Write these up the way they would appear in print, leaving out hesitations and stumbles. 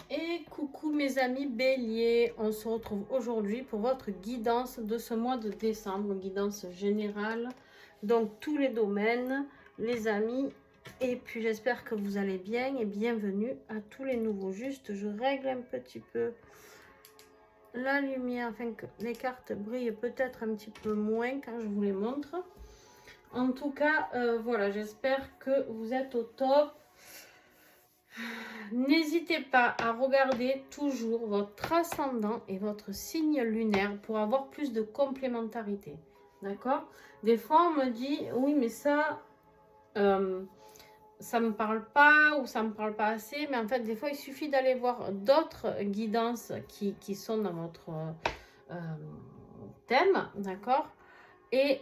Et coucou mes amis béliers, on se retrouve aujourd'hui pour votre guidance de ce mois de décembre, guidance générale, donc tous les domaines, les amis, et puis j'espère que vous allez bien et bienvenue à tous les nouveaux. Juste, je règle un petit peu la lumière afin que les cartes brillent peut-être un petit peu moins quand je vous les montre. En tout cas, voilà, j'espère que vous êtes au top. N'hésitez pas à regarder toujours votre ascendant et votre signe lunaire pour avoir plus de complémentarité. D'accord? Des fois, on me dit, oui, mais ça me parle pas ou ça me parle pas assez. Mais en fait, des fois, il suffit d'aller voir d'autres guidances qui sont dans votre euh, thème. D'accord? Et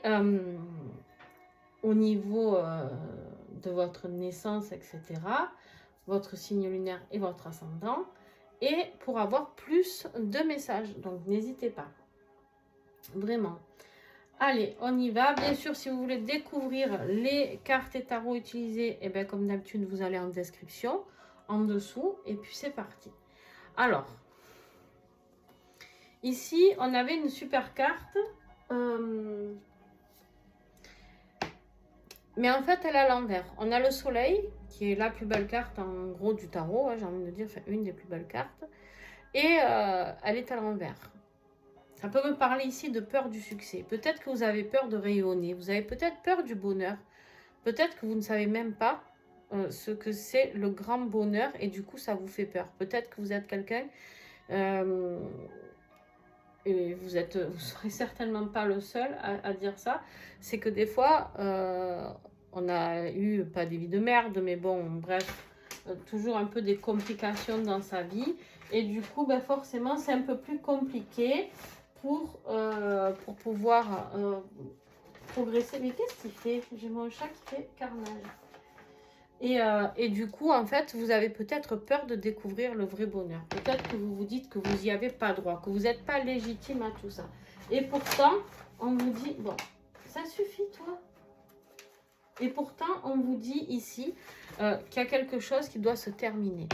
au niveau de votre naissance, etc., votre signe lunaire et votre ascendant, et pour avoir plus de messages. Donc, n'hésitez pas. Vraiment. Allez, on y va. Bien sûr, si vous voulez découvrir les cartes et tarots utilisés, et bien, comme d'habitude, vous allez en description, en dessous, et puis c'est parti. Alors, ici, on avait une super carte. Mais en fait, elle est à l'envers. On a le soleil, qui est la plus belle carte en gros du tarot, hein, j'ai envie de dire, enfin, une des plus belles cartes. Et elle est à l'envers. Ça peut me parler ici de peur du succès. Peut-être que vous avez peur de rayonner. Vous avez peut-être peur du bonheur. Peut-être que vous ne savez même pas ce que c'est le grand bonheur et du coup, ça vous fait peur. Peut-être que vous êtes quelqu'un et vous serez certainement pas le seul à dire ça. C'est que des fois, on a eu, pas des vies de merde, mais bon, bref, toujours un peu des complications dans sa vie. Et du coup, ben forcément, c'est un peu plus compliqué pour pouvoir progresser. Mais qu'est-ce qu'il fait? J'ai mon chat qui fait carnage. Et du coup, en fait, vous avez peut-être peur de découvrir le vrai bonheur. Peut-être que vous vous dites que vous n'y avez pas droit, que vous n'êtes pas légitime à tout ça. Et pourtant, on vous dit, bon, ça suffit, toi. Et pourtant, on vous dit ici qu'il y a quelque chose qui doit se terminer.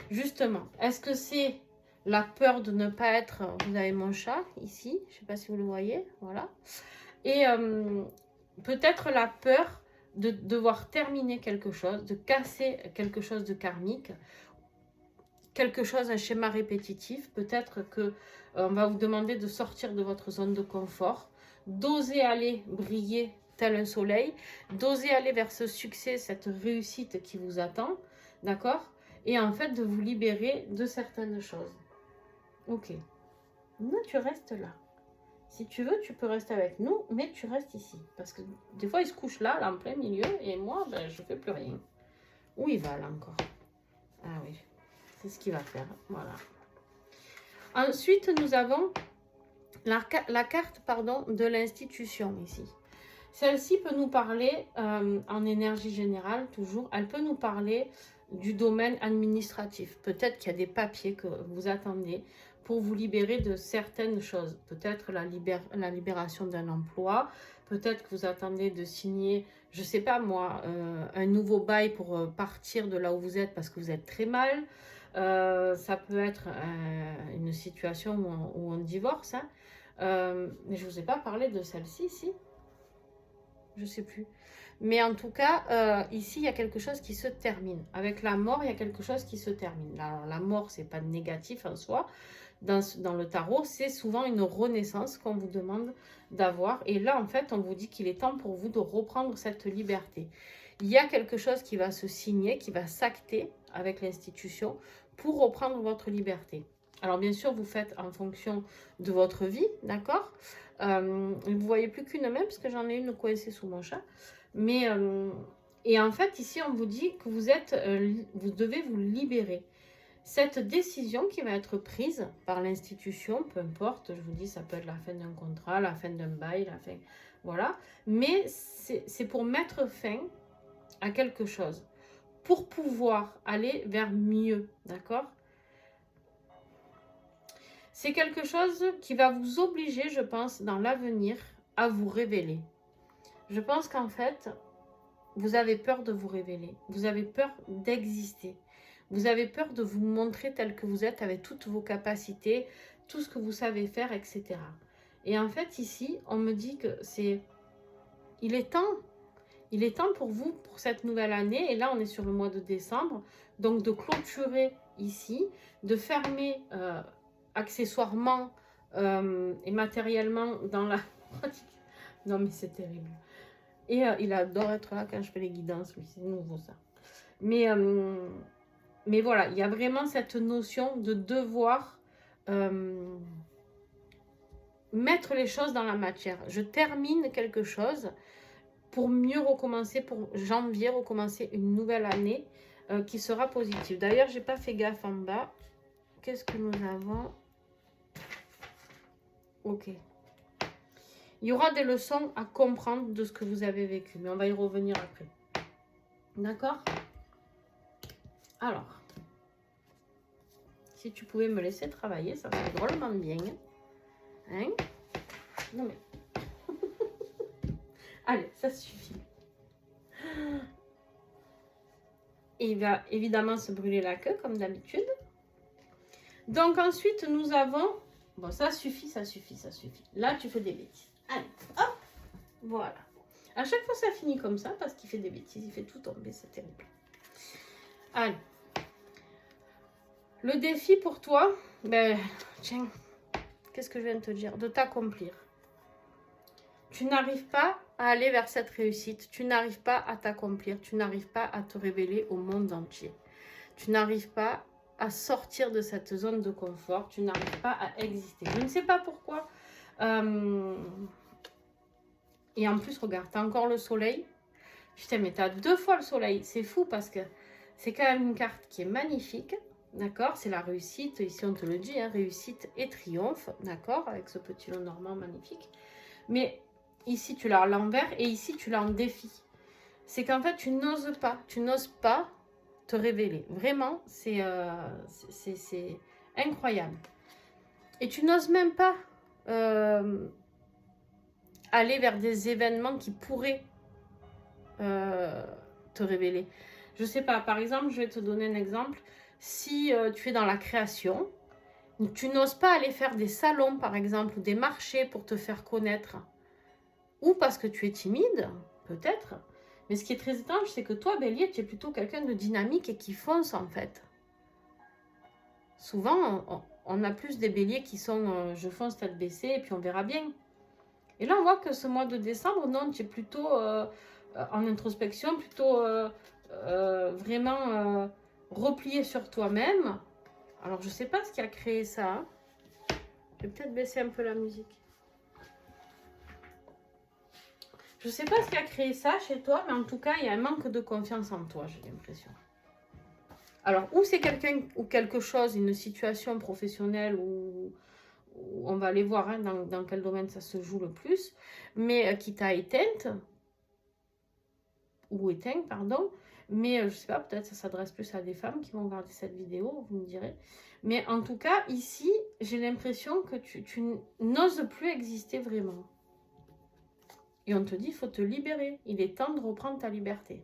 Justement, est-ce que c'est la peur de ne pas être... Vous avez mon chat ici, je ne sais pas si vous le voyez, voilà. Et peut-être la peur de devoir terminer quelque chose, de casser quelque chose de karmique, quelque chose, un schéma répétitif. Peut-être que on va vous demander de sortir de votre zone de confort, d'oser aller briller tel un soleil, d'oser aller vers ce succès, cette réussite qui vous attend, d'accord? Et en fait, de vous libérer de certaines choses. Ok. Non, tu restes là. Si tu veux, tu peux rester avec nous, mais tu restes ici. Parce que des fois, il se couche là, en plein milieu, et moi, ben, je ne fais plus rien. Où il va, là, encore? Ah oui, c'est ce qu'il va faire. Voilà. Ensuite, nous avons la carte pardon, de l'institution, ici. Celle-ci peut nous parler, en énergie générale, toujours, elle peut nous parler du domaine administratif. Peut-être qu'il y a des papiers que vous attendez pour vous libérer de certaines choses. Peut-être la libération d'un emploi, peut-être que vous attendez de signer, je ne sais pas moi, un nouveau bail pour partir de là où vous êtes parce que vous êtes très mal. Ça peut être une situation où on divorce. Hein. Mais je ne vous ai pas parlé de celle-ci ici. Je sais plus. Mais en tout cas, ici, il y a quelque chose qui se termine. Avec la mort, il y a quelque chose qui se termine. Alors, la mort, c'est pas négatif en soi. Dans le tarot, c'est souvent une renaissance qu'on vous demande d'avoir. Et là, en fait, on vous dit qu'il est temps pour vous de reprendre cette liberté. Il y a quelque chose qui va se signer, qui va s'acter avec l'institution pour reprendre votre liberté. Alors, bien sûr, vous faites en fonction de votre vie, d'accord? Vous ne voyez plus qu'une même, parce que j'en ai une coincée sous mon chat. Mais, et en fait, ici, on vous dit que vous devez vous libérer. Cette décision qui va être prise par l'institution, peu importe, je vous dis, ça peut être la fin d'un contrat, la fin d'un bail, la fin, voilà. Mais c'est pour mettre fin à quelque chose, pour pouvoir aller vers mieux, d'accord? C'est quelque chose qui va vous obliger, je pense, dans l'avenir, à vous révéler. Je pense qu'en fait, vous avez peur de vous révéler. Vous avez peur d'exister. Vous avez peur de vous montrer tel que vous êtes avec toutes vos capacités, tout ce que vous savez faire, etc. Et en fait, ici, on me dit que il est temps pour vous, pour cette nouvelle année, et là, on est sur le mois de décembre, donc de clôturer ici, de fermer accessoirement et matériellement dans la pratique. Non, mais c'est terrible. Et il adore être là quand je fais les guidances, lui, c'est nouveau ça. Mais voilà, il y a vraiment cette notion de devoir mettre les choses dans la matière. Je termine quelque chose pour mieux recommencer, pour janvier, recommencer une nouvelle année qui sera positive. D'ailleurs, j'ai pas fait gaffe en bas. Qu'est-ce que nous avons? Ok. Il y aura des leçons à comprendre de ce que vous avez vécu, mais on va y revenir après. D'accord? Alors, si tu pouvais me laisser travailler, ça serait drôlement bien. Hein? Non mais... Allez, ça suffit. Et il va évidemment se brûler la queue, comme d'habitude. Donc ensuite, nous avons... Bon, ça suffit, ça suffit, ça suffit. Là, tu fais des bêtises. Allez, hop, voilà. À chaque fois, ça finit comme ça, parce qu'il fait des bêtises, il fait tout tomber, c'est terrible. Allez. Le défi pour toi, ben, tiens, qu'est-ce que je viens de te dire? De t'accomplir. Tu n'arrives pas à aller vers cette réussite, tu n'arrives pas à t'accomplir, tu n'arrives pas à te révéler au monde entier. Tu n'arrives pas à sortir de cette zone de confort, tu n'arrives pas à exister. Je ne sais pas pourquoi. Et en plus, regarde, tu as encore le soleil. Putain, mais tu as 2 fois le soleil. C'est fou parce que c'est quand même une carte qui est magnifique. D'accord? C'est la réussite. Ici, on te le dit, hein, réussite et triomphe. D'accord? Avec ce petit lot normand magnifique. Mais ici, tu l'as à l'envers et ici, tu l'as en défi. C'est qu'en fait, tu n'oses pas te révéler. Vraiment, c'est incroyable. Et tu n'oses même pas aller vers des événements qui pourraient te révéler. Je sais pas, par exemple, je vais te donner un exemple. Si tu es dans la création, tu n'oses pas aller faire des salons, par exemple, ou des marchés pour te faire connaître. Ou parce que tu es timide, peut-être. Mais ce qui est très étrange, c'est que toi, Bélier, tu es plutôt quelqu'un de dynamique et qui fonce, en fait. Souvent, on a plus des béliers qui sont je fonce tête baissée et puis on verra bien. Et là, on voit que ce mois de décembre, non, tu es plutôt en introspection, plutôt vraiment replié sur toi-même. Alors, je ne sais pas ce qui a créé ça. Hein. Je vais peut-être baisser un peu la musique. Je ne sais pas ce qui a créé ça chez toi, mais en tout cas, il y a un manque de confiance en toi, j'ai l'impression. Alors, ou c'est quelqu'un ou quelque chose, une situation professionnelle où on va aller voir hein, dans quel domaine ça se joue le plus, mais qui t'a éteinte, ou éteint, pardon, mais je sais pas, peut-être ça s'adresse plus à des femmes qui vont regarder cette vidéo, vous me direz. Mais en tout cas, ici, j'ai l'impression que tu n'oses plus exister vraiment. Et on te dit, il faut te libérer. Il est temps de reprendre ta liberté.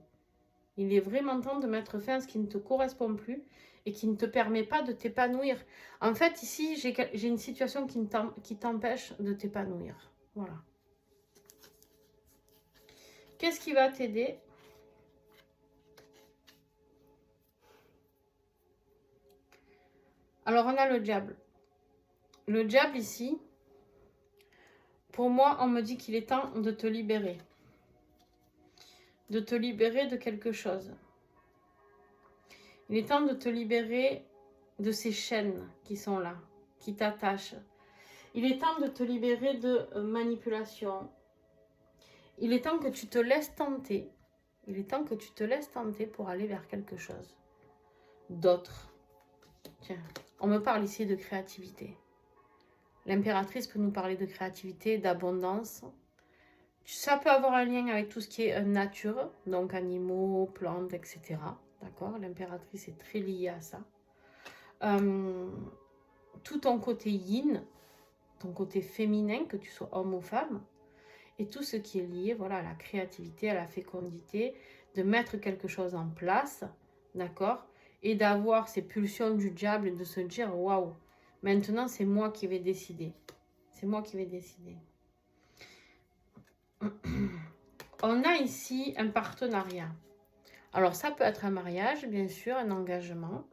Il est vraiment temps de mettre fin à ce qui ne te correspond plus et qui ne te permet pas de t'épanouir. En fait, ici, j'ai une situation qui t'empêche de t'épanouir. Voilà. Qu'est-ce qui va t'aider? Alors, on a le diable. Le diable, ici, pour moi, on me dit qu'il est temps de te libérer. De te libérer de quelque chose. Il est temps de te libérer de ces chaînes qui sont là, qui t'attachent. Il est temps de te libérer de manipulation. Il est temps que tu te laisses tenter. Il est temps que tu te laisses tenter pour aller vers quelque chose d'autre. Tiens, on me parle ici de créativité. L'impératrice peut nous parler de créativité, d'abondance. Ça peut avoir un lien avec tout ce qui est nature, donc animaux, plantes, etc. D'accord? L'impératrice est très liée à ça. Tout ton côté yin, ton côté féminin, que tu sois homme ou femme, et tout ce qui est lié voilà, à la créativité, à la fécondité, de mettre quelque chose en place, d'accord? et d'avoir ces pulsions du diable et de se dire waouh, maintenant c'est moi qui vais décider. C'est moi qui vais décider. On a ici un partenariat. Alors ça peut être un mariage, bien sûr, un engagement.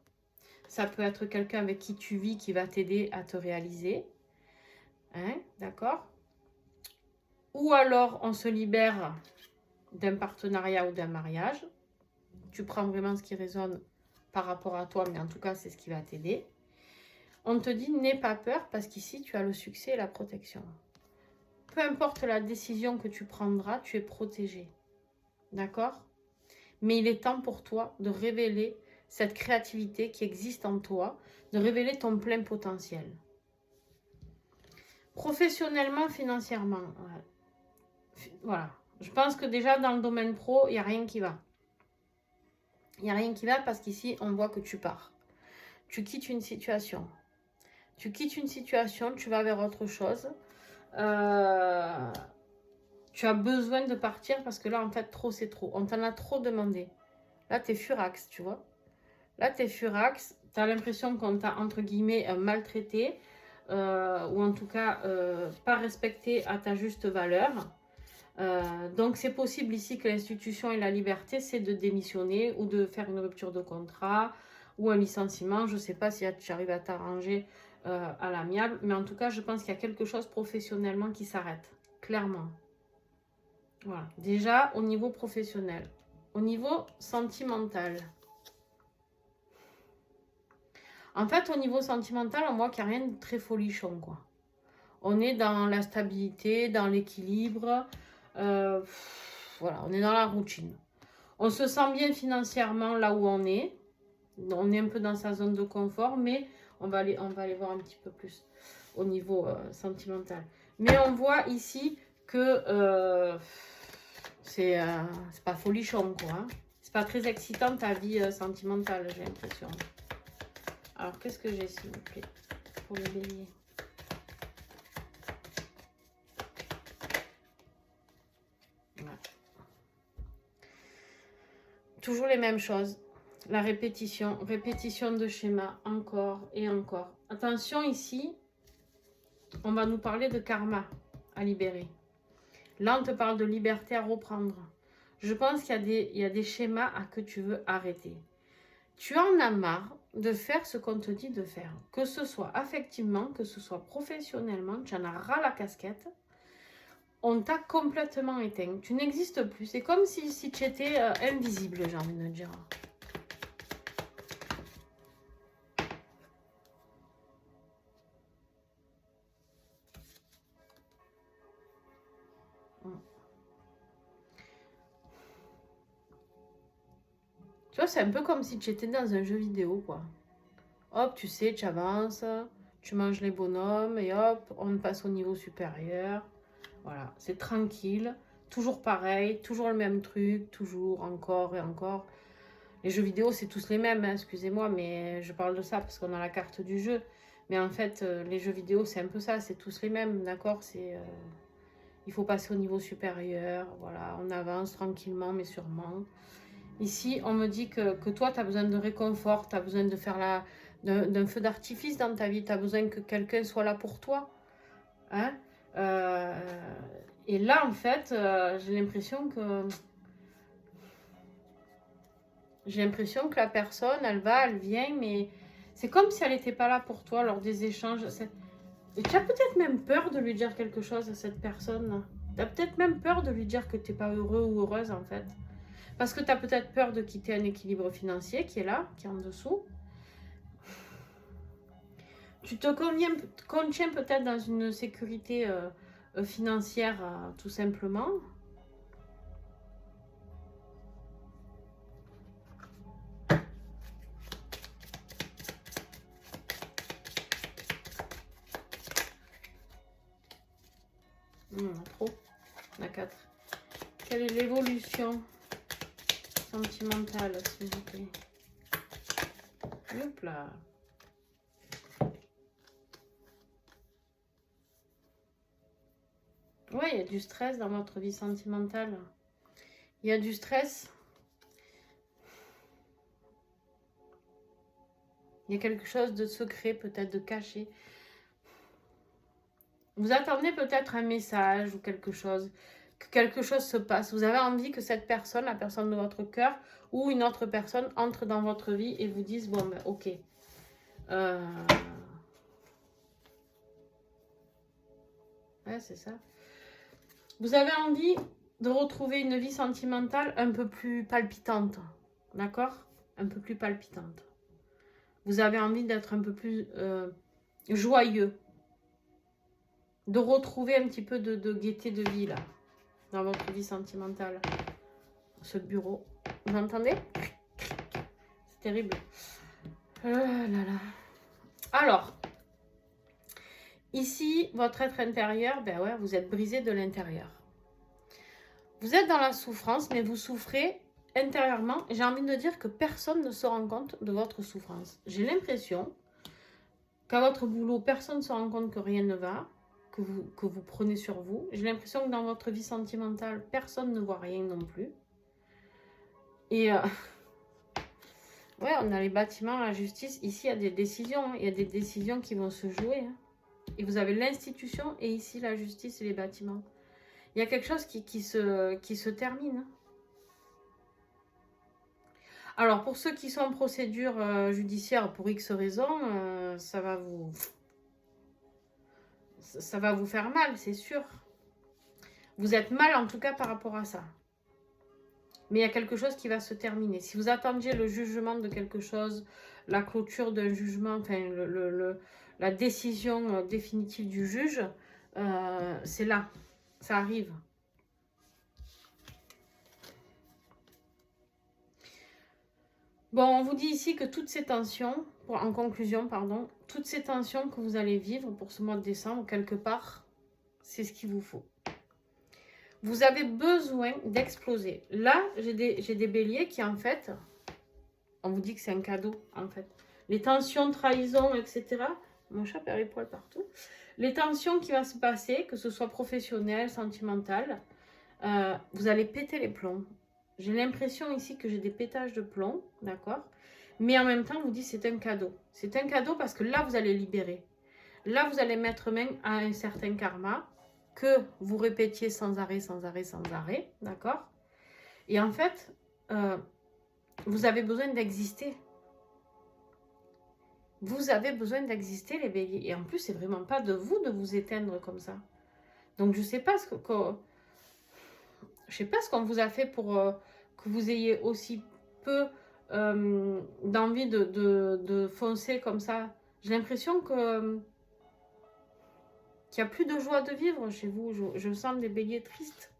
Ça peut être quelqu'un avec qui tu vis qui va t'aider à te réaliser. Hein, d'accord? Ou alors on se libère d'un partenariat ou d'un mariage. Tu prends vraiment ce qui résonne par rapport à toi, mais en tout cas, c'est ce qui va t'aider. On te dit, n'aie pas peur, parce qu'ici, tu as le succès et la protection. Peu importe la décision que tu prendras, tu es protégé. D'accord? Mais il est temps pour toi de révéler cette créativité qui existe en toi, de révéler ton plein potentiel. Professionnellement, financièrement, voilà. Je pense que déjà, dans le domaine pro, il n'y a rien qui va. Il n'y a rien qui va parce qu'ici, on voit que tu pars. Tu quittes une situation. Tu quittes une situation, tu vas vers autre chose. Tu as besoin de partir parce que là, en fait, trop, c'est trop. On t'en a trop demandé. Là, tu es furax, tu vois. Là, tu es furax. Tu as l'impression qu'on t'a, entre guillemets, maltraité. Ou en tout cas, pas respecté à ta juste valeur. Donc, c'est possible ici que l'institution et la liberté, c'est de démissionner ou de faire une rupture de contrat ou un licenciement. Je ne sais pas si tu arrives à t'arranger à l'amiable, mais en tout cas, je pense qu'il y a quelque chose professionnellement qui s'arrête, clairement. Voilà, déjà au niveau professionnel. Au niveau sentimental. En fait, au niveau sentimental, on voit qu'il n'y a rien de très folichon, quoi. On est dans la stabilité, dans l'équilibre. Voilà, on est dans la routine. On se sent bien financièrement là où on est. On est un peu dans sa zone de confort, mais on va aller voir un petit peu plus au niveau sentimental. Mais on voit ici que c'est pas folichon, quoi. Hein. C'est pas très excitant ta vie sentimentale, j'ai l'impression. Alors, qu'est-ce que j'ai, s'il vous plaît, pour le bélier? Voilà. Toujours les mêmes choses. La répétition de schéma, encore et encore. Attention ici, on va nous parler de karma à libérer. Là, on te parle de liberté à reprendre. Je pense qu'il y a des schémas que tu veux arrêter. Tu en as marre de faire ce qu'on te dit de faire. Que ce soit affectivement, que ce soit professionnellement, tu en as ras la casquette. On t'a complètement éteint. Tu n'existes plus. C'est comme si tu étais invisible, j'ai envie de dire. Tu vois, c'est un peu comme si tu étais dans un jeu vidéo, quoi. Hop, tu sais, tu avances, tu manges les bonhommes et hop, on passe au niveau supérieur. Voilà, c'est tranquille, toujours pareil, toujours le même truc, toujours, encore et encore. Les jeux vidéo, c'est tous les mêmes, hein, excusez-moi, mais je parle de ça parce qu'on a la carte du jeu. Mais en fait, les jeux vidéo, c'est un peu ça, c'est tous les mêmes, d'accord? Il faut passer au niveau supérieur, voilà, on avance tranquillement mais sûrement. Ici, on me dit que toi, tu as besoin de réconfort, tu as besoin de faire d'un feu d'artifice dans ta vie, tu as besoin que quelqu'un soit là pour toi. Hein? Et là, en fait, j'ai l'impression que la personne, elle vient, mais c'est comme si elle n'était pas là pour toi lors des échanges. Et tu as peut-être même peur de lui dire quelque chose à cette personne. Tu as peut-être même peur de lui dire que tu n'es pas heureux ou heureuse, en fait. Parce que tu as peut-être peur de quitter un équilibre financier qui est là, qui est en dessous. Tu te contiens peut-être dans une sécurité financière, tout simplement. Trop. La 4. Quelle est l'évolution sentimentale, s'il vous plaît? Hop là. Ouais, il y a du stress dans votre vie sentimentale. Il y a du stress. Il y a quelque chose de secret, peut-être de caché. Vous attendez peut-être un message ou quelque chose, que quelque chose se passe. Vous avez envie que cette personne, la personne de votre cœur, ou une autre personne entre dans votre vie et vous dise, bon, ben, ok. Ouais, c'est ça. Vous avez envie de retrouver une vie sentimentale un peu plus palpitante. D'accord? Un peu plus palpitante. Vous avez envie d'être un peu plus joyeux. De retrouver un petit peu de gaieté de vie, là. Dans votre vie sentimentale. Ce bureau. Vous entendez? C'est terrible. Oh là là. Alors, ici, votre être intérieur, ben ouais, vous êtes brisé de l'intérieur. Vous êtes dans la souffrance, mais vous souffrez intérieurement. J'ai envie de dire que personne ne se rend compte de votre souffrance. J'ai l'impression qu'à votre boulot, personne ne se rend compte que rien ne va, que vous prenez sur vous. J'ai l'impression que dans votre vie sentimentale, personne ne voit rien non plus. Et ouais, on a les bâtiments, la justice. Ici, il y a des décisions. Il y a des décisions qui vont se jouer. Hein. Et vous avez l'institution et ici la justice et les bâtiments. Il y a quelque chose qui se termine. Alors, pour ceux qui sont en procédure judiciaire pour X raisons, ça va vous faire mal, c'est sûr. Vous êtes mal en tout cas par rapport à ça. Mais il y a quelque chose qui va se terminer. Si vous attendiez le jugement de quelque chose, la clôture d'un jugement, enfin la décision définitive du juge, c'est là, ça arrive. Bon, on vous dit ici que toutes ces tensions, en conclusion, pardon, toutes ces tensions que vous allez vivre pour ce mois de décembre, quelque part, c'est ce qu'il vous faut. Vous avez besoin d'exploser. Là, j'ai des béliers qui, en fait, on vous dit que c'est un cadeau, en fait. Les tensions, trahison, etc. Mon chat perd les poils partout. Les tensions qui vont se passer, que ce soit professionnel, sentimental, vous allez péter les plombs. J'ai l'impression ici que j'ai des pétages de plomb, d'accord? Mais en même temps, on vous dit c'est un cadeau. C'est un cadeau parce que là, vous allez libérer. Là, vous allez mettre main à un certain karma que vous répétiez sans arrêt, sans arrêt, sans arrêt, d'accord? Et en fait, vous avez besoin d'exister. Vous avez besoin d'exister, les béliers. Et en plus, c'est vraiment pas de vous éteindre comme ça. Donc, je sais pas ce qu'on vous a fait pour que vous ayez aussi peu d'envie de foncer comme ça. J'ai l'impression qu'il n'y a plus de joie de vivre chez vous. Je sens des béliers tristes.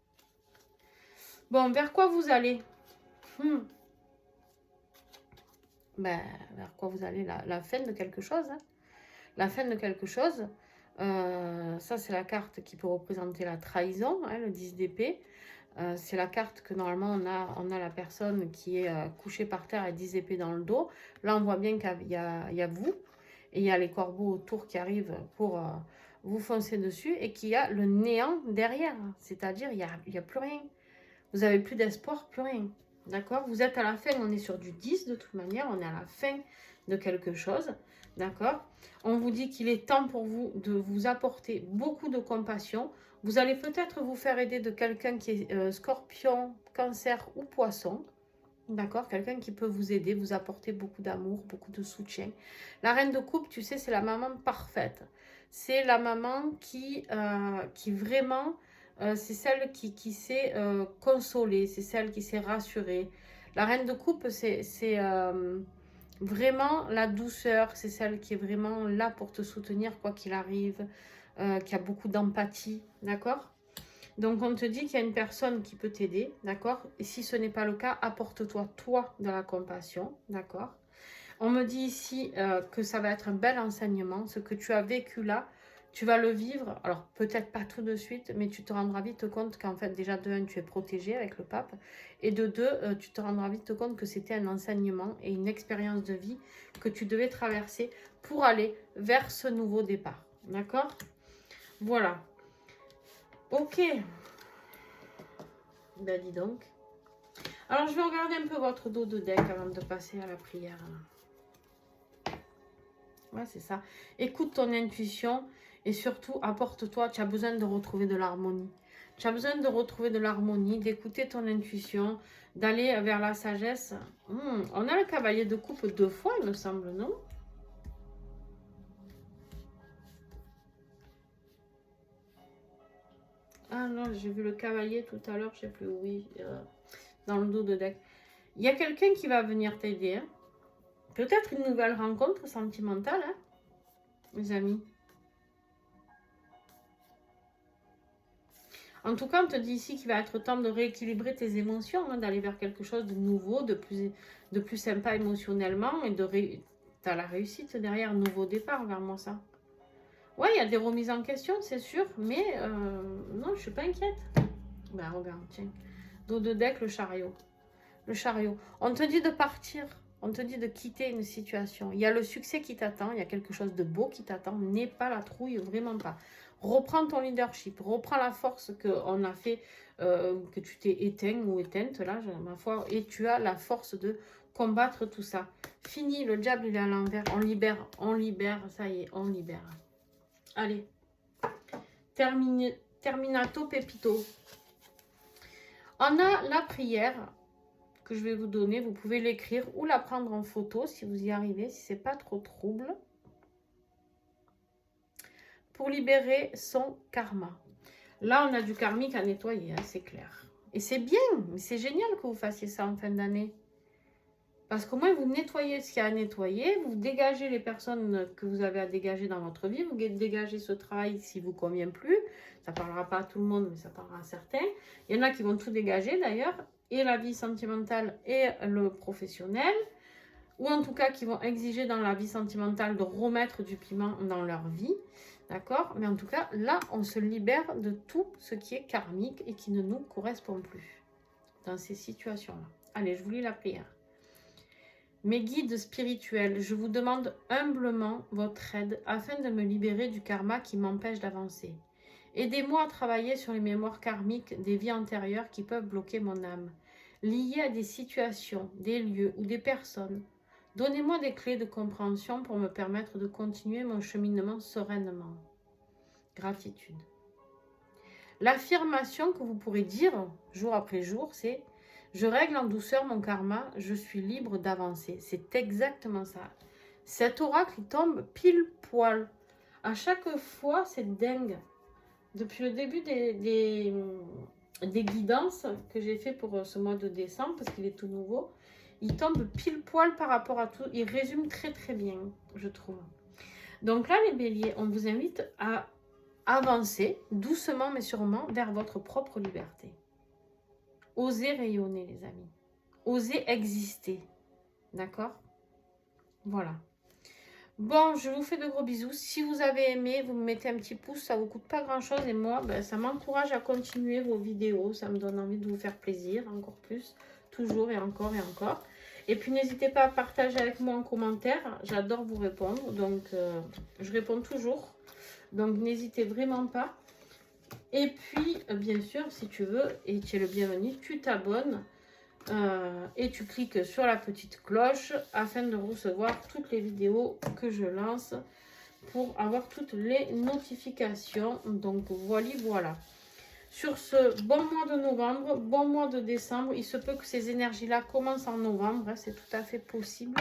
Bon, vers quoi vous allez? Ben, vers quoi vous allez? La fin de quelque chose. Hein. La fin de quelque chose. Ça, c'est la carte qui peut représenter la trahison, hein, le 10 d'épée. C'est la carte que normalement on a la personne qui est couchée par terre et 10 épées dans le dos. Là, on voit bien qu'il y a vous et il y a les corbeaux autour qui arrivent pour vous foncer dessus et qu'il y a le néant derrière. C'est-à-dire, il y a plus rien. Vous n'avez plus d'espoir, plus rien. D'accord? Vous êtes à la fin, on est sur du 10 de toute manière, on est à la fin de quelque chose. D'accord? On vous dit qu'il est temps pour vous de vous apporter beaucoup de compassion. Vous allez peut-être vous faire aider de quelqu'un qui est scorpion, cancer ou poisson. D'accord? Quelqu'un qui peut vous aider, vous apporter beaucoup d'amour, beaucoup de soutien. La reine de coupe, tu sais, c'est la maman parfaite. C'est la maman qui vraiment, c'est celle qui sait consoler, c'est celle qui sait rassurer. La reine de coupe, c'est vraiment la douceur, c'est celle qui est vraiment là pour te soutenir quoi qu'il arrive, qui a beaucoup d'empathie, d'accord? Donc on te dit qu'il y a une personne qui peut t'aider, d'accord? Et si ce n'est pas le cas, apporte-toi toi de la compassion, d'accord? On me dit ici que ça va être un bel enseignement, ce que tu as vécu là, tu vas le vivre, alors peut-être pas tout de suite, mais tu te rendras vite compte qu'en fait déjà de 1, tu es protégé avec le pape, et de 2, tu te rendras vite compte que c'était un enseignement et une expérience de vie que tu devais traverser pour aller vers ce nouveau départ, d'accord? Voilà. Ok. Ben dis donc. Alors je vais regarder un peu votre dos de deck avant de passer à la prière. Ouais, c'est ça. Écoute ton intuition et surtout, apporte-toi. Tu as besoin de retrouver de l'harmonie. Tu as besoin de retrouver de l'harmonie, d'écouter ton intuition, d'aller vers la sagesse. On a le cavalier de coupe 2 fois, il me semble, non? Ah non, j'ai vu le cavalier tout à l'heure, je sais plus où, oui, dans le dos de deck. Il y a quelqu'un qui va venir t'aider. Hein. Peut-être une nouvelle rencontre sentimentale, hein, mes amis. En tout cas, on te dit ici qu'il va être temps de rééquilibrer tes émotions, hein, d'aller vers quelque chose de nouveau, de plus sympa émotionnellement. Et tu as la réussite derrière, un nouveau départ vers moi, ça. Ouais, il y a des remises en question, c'est sûr, mais non, je suis pas inquiète. Ben regarde, tiens. Dos de deck, le chariot. Le chariot. On te dit de partir, on te dit de quitter une situation. Il y a le succès qui t'attend, il y a quelque chose de beau qui t'attend. N'aie pas la trouille, vraiment pas. Reprends ton leadership, reprends la force qu'on a fait, que tu t'es éteint ou éteinte, là, ma foi, et tu as la force de combattre tout ça. Fini, le diable, il est à l'envers. On libère, ça y est, on libère. Allez, terminato pepito. On a la prière que je vais vous donner. Vous pouvez l'écrire ou la prendre en photo si vous y arrivez, si c'est pas trop trouble. Pour libérer son karma. Là, on a du karmique à nettoyer, hein, c'est clair. Et c'est bien, c'est génial que vous fassiez ça en fin d'année. Parce qu'au moins, vous nettoyez ce qu'il y a à nettoyer, vous dégagez les personnes que vous avez à dégager dans votre vie, vous dégagez ce travail s'il ne vous convient plus. Ça ne parlera pas à tout le monde, mais ça parlera à certains. Il y en a qui vont tout dégager d'ailleurs, et la vie sentimentale et le professionnel, ou en tout cas qui vont exiger dans la vie sentimentale de remettre du piment dans leur vie. D'accord? Mais en tout cas, là, on se libère de tout ce qui est karmique et qui ne nous correspond plus dans ces situations-là. Allez, je vous lis la prière. Mes guides spirituels, je vous demande humblement votre aide afin de me libérer du karma qui m'empêche d'avancer. Aidez-moi à travailler sur les mémoires karmiques des vies antérieures qui peuvent bloquer mon âme, liées à des situations, des lieux ou des personnes. Donnez-moi des clés de compréhension pour me permettre de continuer mon cheminement sereinement. Gratitude. L'affirmation que vous pourrez dire jour après jour, c'est « Je règle en douceur mon karma, je suis libre d'avancer ». C'est exactement ça. Cet oracle, il tombe pile poil. À chaque fois, c'est dingue. Depuis le début des guidances que j'ai fait pour ce mois de décembre, parce qu'il est tout nouveau, il tombe pile poil par rapport à tout. Il résume très très bien, je trouve. Donc là, les béliers, on vous invite à avancer doucement mais sûrement vers votre propre liberté. Osez rayonner, les amis. Osez exister. D'accord? Voilà. Bon, je vous fais de gros bisous. Si vous avez aimé, vous me mettez un petit pouce, ça ne vous coûte pas grand-chose. Et moi, ben, ça m'encourage à continuer vos vidéos. Ça me donne envie de vous faire plaisir, encore plus. Toujours et encore et encore. Et puis, n'hésitez pas à partager avec moi en commentaire. J'adore vous répondre. Donc, je réponds toujours. Donc, n'hésitez vraiment pas. Et puis, bien sûr, si tu veux, et tu es le bienvenu, tu t'abonnes. Et tu cliques sur la petite cloche afin de recevoir toutes les vidéos que je lance pour avoir toutes les notifications. Donc voilà. Sur ce bon mois de novembre, bon mois de décembre, il se peut que ces énergies-là commencent en novembre, hein, c'est tout à fait possible.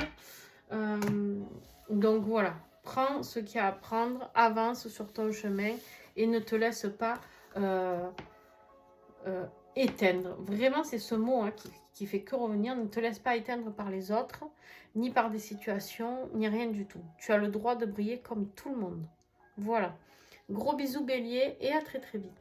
Donc voilà, prends ce qu'il y a à prendre, avance sur ton chemin et ne te laisse pas éteindre. Vraiment, c'est ce mot, hein, qui fait que revenir. Ne te laisse pas éteindre par les autres, ni par des situations, ni rien du tout. Tu as le droit de briller comme tout le monde. Voilà. Gros bisous bélier et à très très vite.